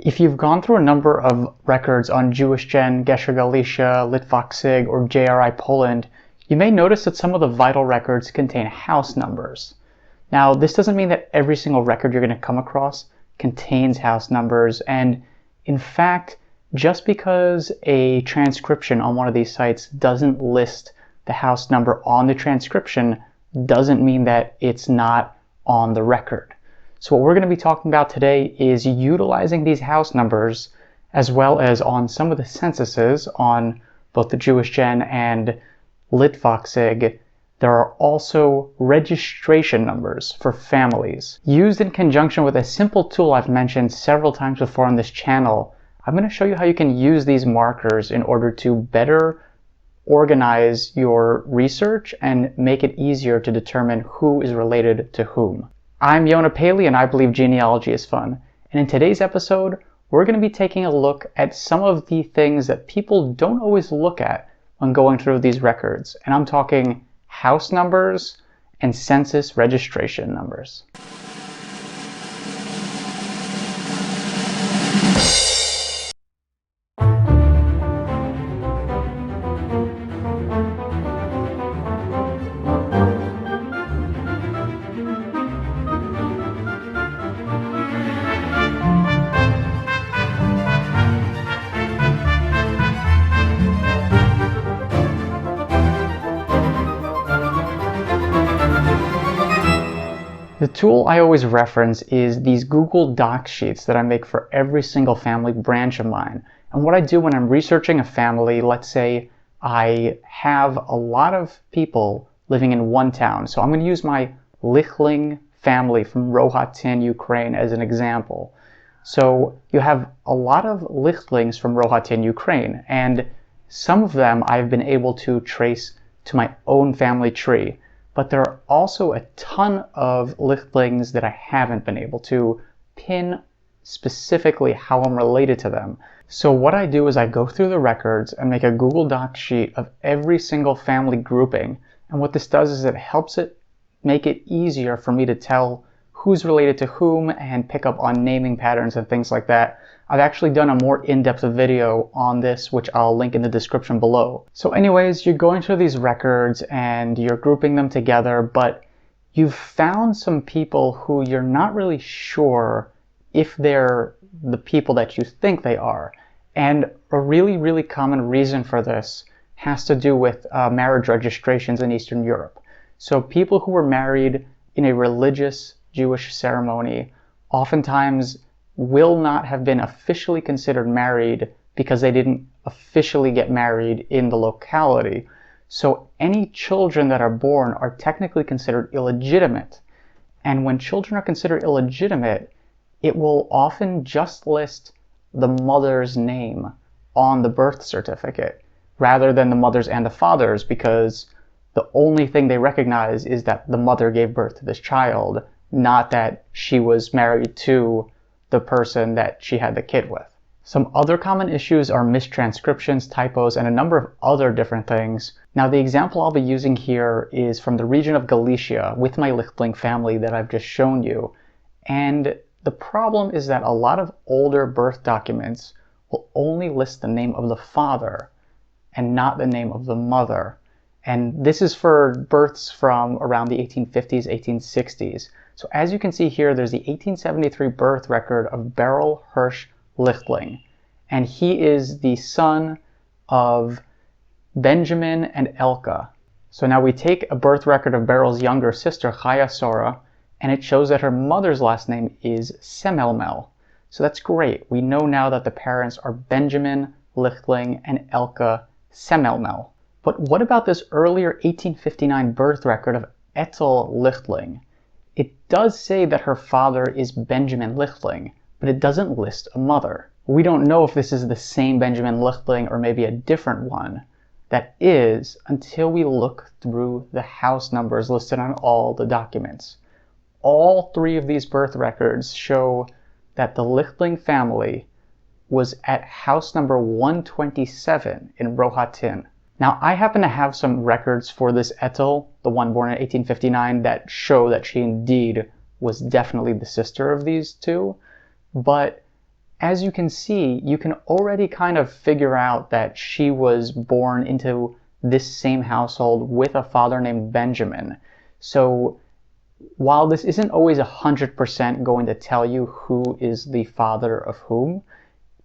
If you've gone through a number of records on Jewish Gen, Gesher Galicia, Litvak or JRI Poland, you may notice that some of the vital records contain house numbers. Now, this doesn't mean that every single record you're going to come across contains house numbers, and in fact, just because a transcription on one of these sites doesn't list the house number on the transcription doesn't mean that it's not on the record. So what we're going to be talking about today is utilizing these house numbers, as well as on some of the censuses on both the Jewish Gen and Litvak. There are also registration numbers for families. Used in conjunction with a simple tool I've mentioned several times before on this channel, I'm going to show you how you can use these markers in order to better organize your research and make it easier to determine who is related to whom. I'm Yonah Paley, and I believe genealogy is fun. And in today's episode, we're going to be taking a look at some of the things that people don't always look at when going through these records. And I'm talking house numbers and census registration numbers. The tool I always reference is these Google Docs sheets that I make for every single family branch of mine. And what I do when I'm researching a family, let's say I have a lot of people living in one town. So I'm going to use my Lichtling family from Rohatin, Ukraine as an example. So you have a lot of Lichtlings from Rohatin, Ukraine, and some of them I've been able to trace to my own family tree. But there are also a ton of Lichtlings that I haven't been able to pin specifically how I'm related to them. So what I do is I go through the records and make a Google Docs sheet of every single family grouping. And what this does is it helps it make it easier for me to tell who's related to whom and pick up on naming patterns and things like that. I've actually done a more in-depth video on this, which I'll link in the description below. So anyways, you're going through these records and you're grouping them together, but you've found some people who you're not really sure if they're the people that you think they are. And a really, really common reason for this has to do with marriage registrations in Eastern Europe. So people who were married in a religious Jewish ceremony oftentimes will not have been officially considered married because they didn't officially get married in the locality. So any children that are born are technically considered illegitimate. And when children are considered illegitimate, it will often just list the mother's name on the birth certificate rather than the mother's and the father's, because the only thing they recognize is that the mother gave birth to this child, not that she was married to the person that she had the kid with. Some other common issues are mistranscriptions, typos, and a number of other different things. Now, the example I'll be using here is from the region of Galicia with my Lichtling family that I've just shown you. And the problem is that a lot of older birth documents will only list the name of the father and not the name of the mother. And this is for births from around the 1850s, 1860s. So as you can see here, there's the 1873 birth record of Beryl Hirsch Lichtling. And he is the son of Benjamin and Elka. So now we take a birth record of Beryl's younger sister, Chaya Sora, and it shows that her mother's last name is Semelmel. So that's great. We know now that the parents are Benjamin Lichtling and Elka Semelmel. But what about this earlier 1859 birth record of Ethel Lichtling? It does say that her father is Benjamin Lichtling, but it doesn't list a mother. We don't know if this is the same Benjamin Lichtling or maybe a different one. That is, until we look through the house numbers listed on all the documents. All three of these birth records show that the Lichtling family was at house number 127 in Rohatin. Now, I happen to have some records for this Ethel, the one born in 1859, that show that she indeed was definitely the sister of these two. But as you can see, you can already kind of figure out that she was born into this same household with a father named Benjamin. So while this isn't always 100% going to tell you who is the father of whom,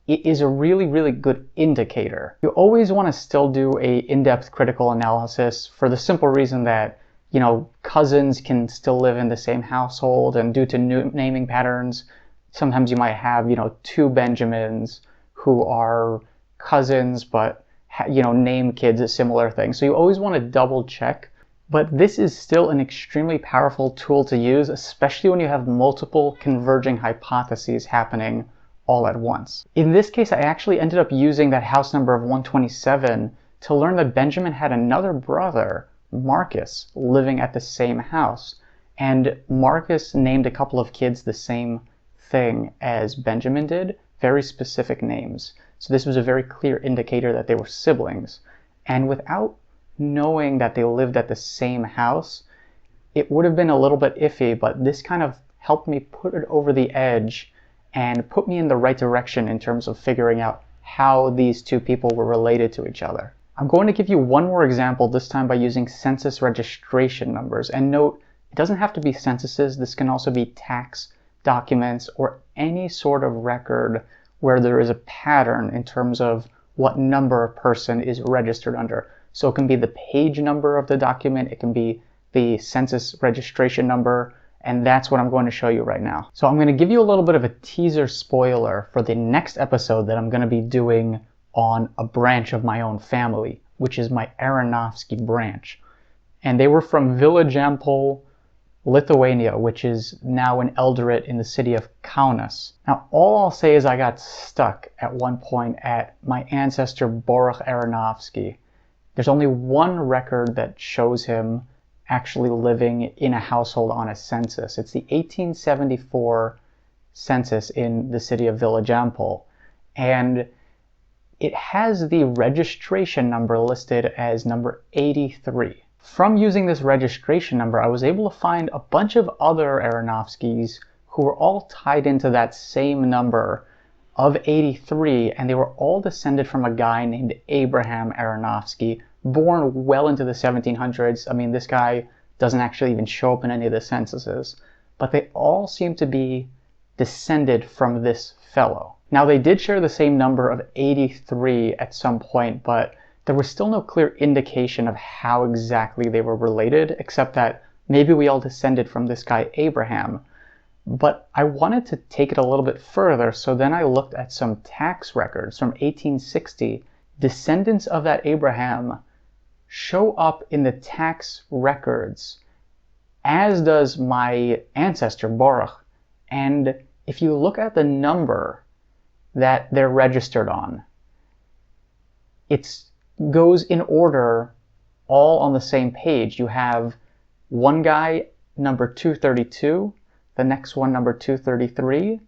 it is a really, really good indicator. You always want to still do a in-depth critical analysis for the simple reason that, you know, cousins can still live in the same household, and due to naming patterns, sometimes you might have, you know, two Benjamins who are cousins but, you know, name kids a similar thing. So you always want to double check. But this is still an extremely powerful tool to use, especially when you have multiple converging hypotheses happening all at once. In this case, I actually ended up using that house number of 127 to learn that Benjamin had another brother, Marcus, living at the same house. And Marcus named a couple of kids the same thing as Benjamin did, very specific names. So this was a very clear indicator that they were siblings. And without knowing that they lived at the same house, it would have been a little bit iffy, but this kind of helped me put it over the edge and put me in the right direction in terms of figuring out how these two people were related to each other. I'm going to give you one more example, this time by using census registration numbers. And note, it doesn't have to be censuses. This can also be tax documents or any sort of record where there is a pattern in terms of what number a person is registered under. So it can be the page number of the document, it can be the census registration number, and that's what I'm going to show you right now. So I'm going to give you a little bit of a teaser spoiler for the next episode that I'm going to be doing on a branch of my own family, which is my Aronofsky branch. And they were from Vilejampol, Lithuania, which is now an eldorate in the city of Kaunas. Now, all I'll say is I got stuck at one point at my ancestor Boruch Aronofsky. There's only one record that shows him actually living in a household on a census. It's the 1874 census in the city of Vilejampol. And it has the registration number listed as number 83. From using this registration number, I was able to find a bunch of other Aronofskys who were all tied into that same number of 83, and they were all descended from a guy named Abraham Aronofsky, born well into the 1700s. I mean, this guy doesn't actually even show up in any of the censuses, but they all seem to be descended from this fellow. Now, they did share the same number of 83 at some point, but there was still no clear indication of how exactly they were related, except that maybe we all descended from this guy Abraham. But I wanted to take it a little bit further, so then I looked at some tax records from 1860. Descendants of that Abraham show up in the tax records, as does my ancestor Baruch. And if you look at the number that they're registered on, it goes in order, all on the same page. You have one guy, number 232, the next one, number 233,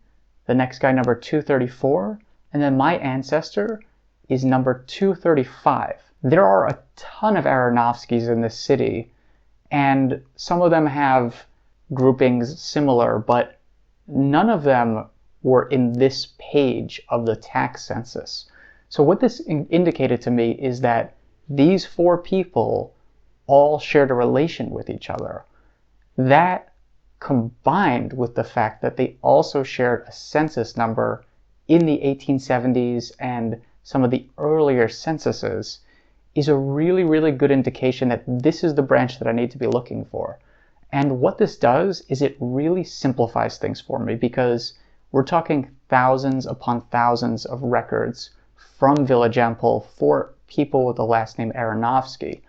the next guy, number 234, and then my ancestor is number 235. There are a ton of Aronofskys in this city, and some of them have groupings similar, but none of them were in this page of the tax census. So what this indicated to me is that these four people all shared a relation with each other. That, combined with the fact that they also shared a census number in the 1870s and some of the earlier censuses, is a really, really good indication that this is the branch that I need to be looking for. And what this does is it really simplifies things for me, because we're talking thousands upon thousands of records from Vilejampol for people with the last name Aronofsky.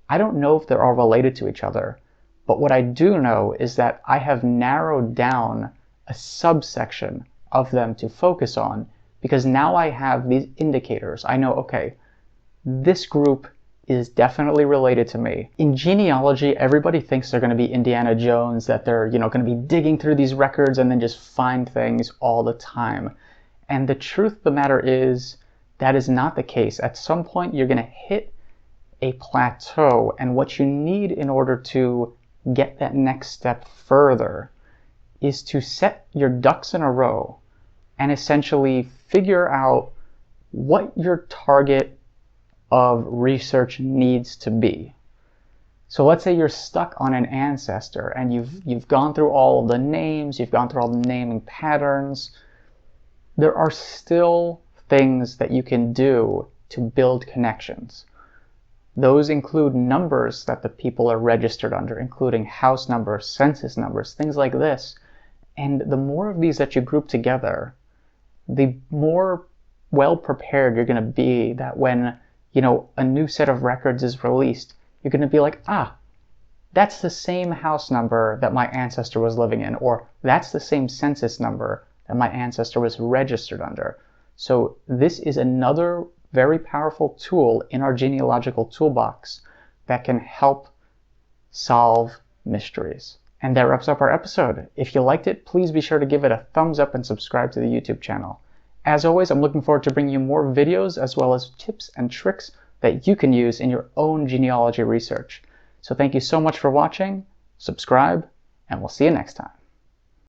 I don't know if they're all related to each other, but what I do know is that I have narrowed down a subsection of them to focus on, because now I have these indicators. I know, okay, this group is definitely related to me. In genealogy, everybody thinks they're going to be Indiana Jones, that they're, going to be digging through these records and then just find things all the time. And the truth of the matter is, that is not the case. At some point, you're going to hit a plateau, and what you need in order to get that next step further is to set your ducks in a row and essentially figure out what your target of research needs to be. So let's say you're stuck on an ancestor and you've gone through all of the names, you've gone through all the naming patterns. There are still things that you can do to build connections. Those include numbers that the people are registered under, including house numbers, census numbers, things like this. And the more of these that you group together, the more well prepared you're going to be that when, a new set of records is released, you're going to be like, that's the same house number that my ancestor was living in, or that's the same census number that my ancestor was registered under. So this is another very powerful tool in our genealogical toolbox that can help solve mysteries. And that wraps up our episode. If you liked it, please be sure to give it a thumbs up and subscribe to the YouTube channel. As always, I'm looking forward to bringing you more videos as well as tips and tricks that you can use in your own genealogy research. So thank you so much for watching, subscribe, and we'll see you next time.